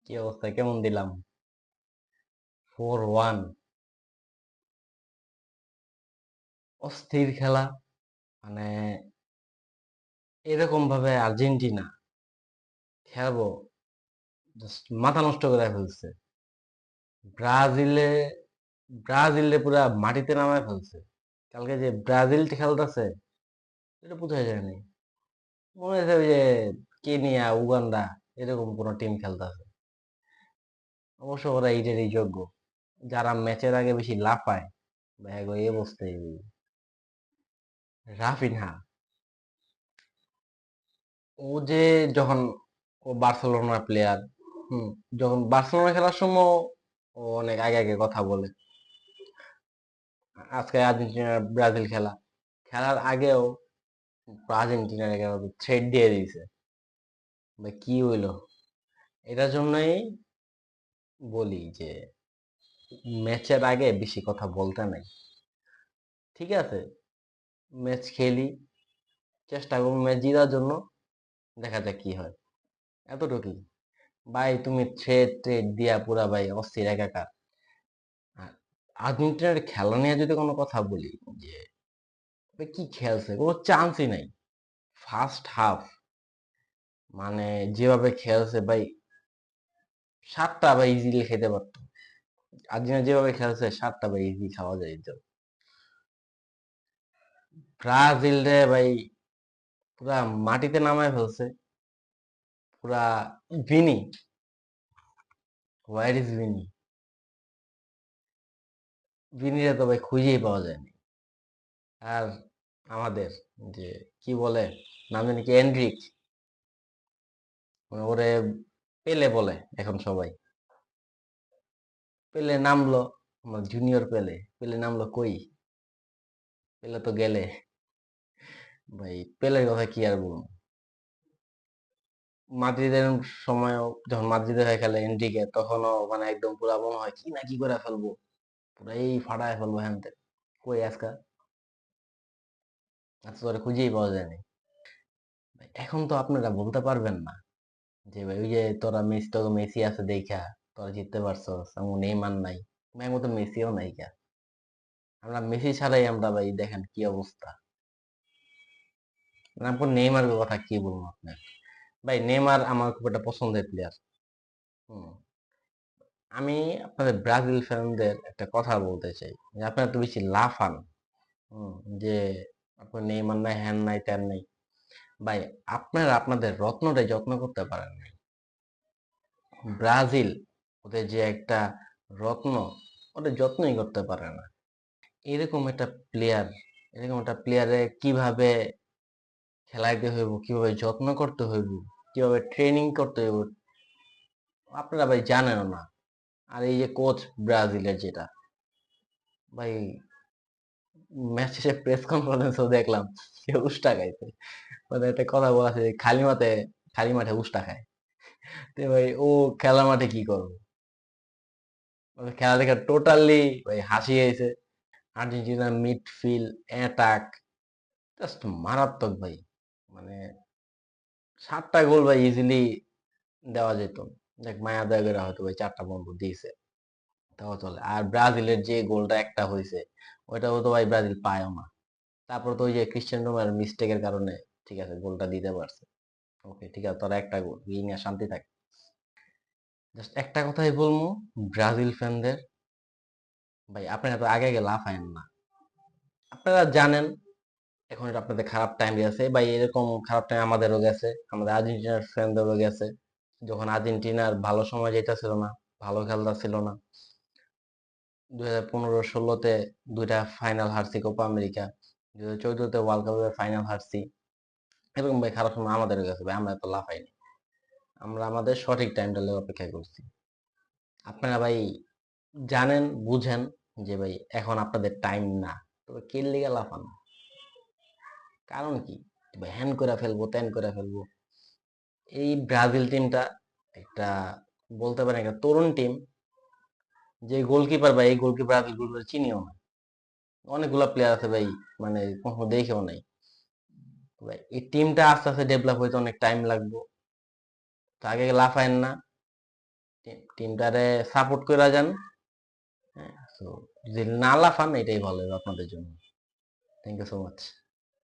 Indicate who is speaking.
Speaker 1: কি অবস্থা? কেমন দিলাম? 4-1। অস্থির খেলা। মানে এরকম ভাবে আর্জেন্টিনা খেলবো, জাস্ট মাথা নষ্ট করে ফেলছে। ব্রাজিলে ব্রাজিলে পুরা মাটিতে নামায় ফেলছে। কালকে যে ব্রাজিল খেলতেছে এটা বোঝা যায়নি। মনে হচ্ছে ওই যে কেনিয়া, উগান্ডা এরকম কোন টিম খেলতেছে। অবশ্য ওরা এইটারই যোগ্য, যারা ম্যাচের আগে বেশি লাফায়। ভাই গো, এই অবস্থায় রাফিনহা, ও যে যখন ও বার্সেলোনা প্লেয়ার, হুম, যখন বার্সেলোনা খেলার সময় ও অনেক আগে আগে কথা বলে। আজকে আর্জেন্টিনা ব্রাজিল খেলার আগেও আর্জেন্টিনার থ্রেড দিয়ে দিয়েছে। ভাই কি হইলো? এটার জন্যই বলি যে ম্যাচের আগে বেশি কথা বলতে নাই। ঠিক আছে, ম্যাচ খেলি, চেষ্টা করবো ম্যাচ জেতার জন্য, দেখা যাক কি হয়, এতটুকুই। ভাই তুমি থ্রেড ট্রেড দিয়া পুরা ভাই অস্থির একাকার। আর আর্জেন্টিনার খেলা নিয়ে যদি কোনো কথা বলি, যে ভাই কি খেলছে, কোনো চান্সই নাই। ফার্স্ট হাফ মানে যেভাবে খেলছে ভাই, 7টা ভাই ইজিলি খেতে পারতো। আর্জেন্টিনা যেভাবে খেলছে 7টা ভাই ইজি খাওয়া যায় তো। ব্রাজিল রে ভাই পুরা মাটিতে নামায় ফেলছে। পুরা ভিনি, হোয়ার ইজ ভিনি? ভিনিরে তো ভাই খুঁজেই পাওয়া যায়নি। আর আমাদের যে কি বলে, নাম জানি কি, এনরিক, মানে ওরে পেলে বলে এখন সবাই। পেলে নামলো, আমার জুনিয়র পেলে, পেলে নামলো কই? পেলে তো গেলে। ভাই পেলের কথা কি আর বলবো। মাদ্রিদের সময়ও, যখন মাদ্রিদের হয়ে খেলে এনরিকে, তখনও মানে একদম পুরা মনে হয় কি না কি করে ফেলবো, পুরাই ফাটায় ফেলবো হ্যান ত্যান। কই আজকা, আজ তো ওরে খুঁজেই পাওয়া যায়নি। ভাই, এখন তো আপনারা বলতে পারবেন না যে ভাই ওই যে তোরা মেসি, তো মেসি আছে দেখা তোরা জিততে পারছস, আমার নেইমার নাই। ভাই মতো মেসিও নাই কে? আমরা মেসি ছাড়াই আমরা ভাই দেখেন কি অবস্থা। মানে আপনার নেইমার কথা কি বলবো আপনার? ভাই নেইমার আমার খুব একটা পছন্দের প্লেয়ার। হুম, আমি আপনাদের ব্রাজিল ফ্যানদের একটা কথা বলতে চাই, যে আপনারা তো বেশি লাফান। হুম, যে আপনার নেইমার নাই, হ্যান নাই, ত্যান নাই। ভাই আপনারা আপনাদের রত্নটাই যত্ন করতে পারেন নাই। ব্রাজিল, ওদের যে একটা রত্ন, ওদের যত্নই করতে পারে না। এরকম একটা প্লেয়ার, এরকম একটা প্লেয়ারে কিভাবে খেলাইতে হইব, কিভাবে যত্ন করতে হইব, কিভাবে ট্রেনিং করতে হইব, আপনারা ভাই জানেন না। আর এই যে কোচ ব্রাজিলের যেটা, ভাই ম্যাচ শেষে প্রেস কনফারেন্সও দেখলাম সে উষ্টা খাইছে। মানে একটা কথা বলা আছে, খালি মাঠে উষ্টা খায়। তো ভাই ও খেলা মাঠে কি করবো? মানে খেলা দেখে টোটালি ভাই হাসি হয়েছে। আর্জেন্টিনার মিডফিল্ড, অ্যাটাক জাস্ট মারাত্মক ভাই। মানে 7টা গোল ভাই ইজিলি দেওয়া যেত। দেখ মায়া দয়া করে হয়তো ভাই 4টা বন্ধ দিয়েছে, তাও চলে। আর ব্রাজিলের যে গোলটা একটা হয়েছে, ওইটাও তো ভাই ব্রাজিল পায়ও না। তারপর তো ওই যে ক্রিশ্চিয়ান রোমের মিস্টেকের কারণে ঠিক আছে গোলটা দিতে পারছে। ওকে ঠিক আছে, তোরা একটা গোল, এই নিয়ে শান্তি থাকে। জাস্ট একটা কথাই বলবো ব্রাজিল ফ্যানদের, ভাই আপনারা তো আগে আগে লাফায়েন না। আপনারা জানেন এখন এটা আপনাদের খারাপ টাইম গেছে ভাই, এরকম খারাপ টাইম আমাদেরও গেছে, আমাদের আর্জেন্টিনার ফ্যানদেরও গেছে। যখন আর্জেন্টিনার ভালো সময় যেতেছিল না, ভালো খেলতে ছিল না। 2015-16-তে 2টা ফাইনাল হারছি কোপা আমেরিকা, 2014-তে ওয়ার্ল্ড কাপের ফাইনাল হারছি। এরকম ভাই খারাপ সময় আমাদেরও গেছে ভাই, আমরা তো লাফাইনি। আমরা আমাদের সঠিক টাইমটা অপেক্ষা করছি। আপনারা ভাই জানেন, বুঝেন যে ভাই এখন আপনাদের টাইম না, তবে কে লিগা লাফান? কারণ কি? ভাই হ্যান করে ফেলবো, ত্যান করে ফেলবো। এই ব্রাজিল টিমটা একটা, বলতে পারেন একটা তরুণ টিম। যে গোলকিপার ভাই, এই গোলকিপার ব্রাজিল গোলকিপার চিনিও না। অনেকগুলা প্লেয়ার আছে ভাই, মানে কখনো দেখেও নাই। ভাই এই টিমটা আস্তে আস্তে ডেভেলপ হইতে অনেক টাইম লাগবে। তো আগে লাফায়েন না, টিমটারে সাপোর্ট করে যান। হ্যাঁ, তো যদি না লাফান এটাই ভালো হবে আপনাদের জন্য। Thank you so much.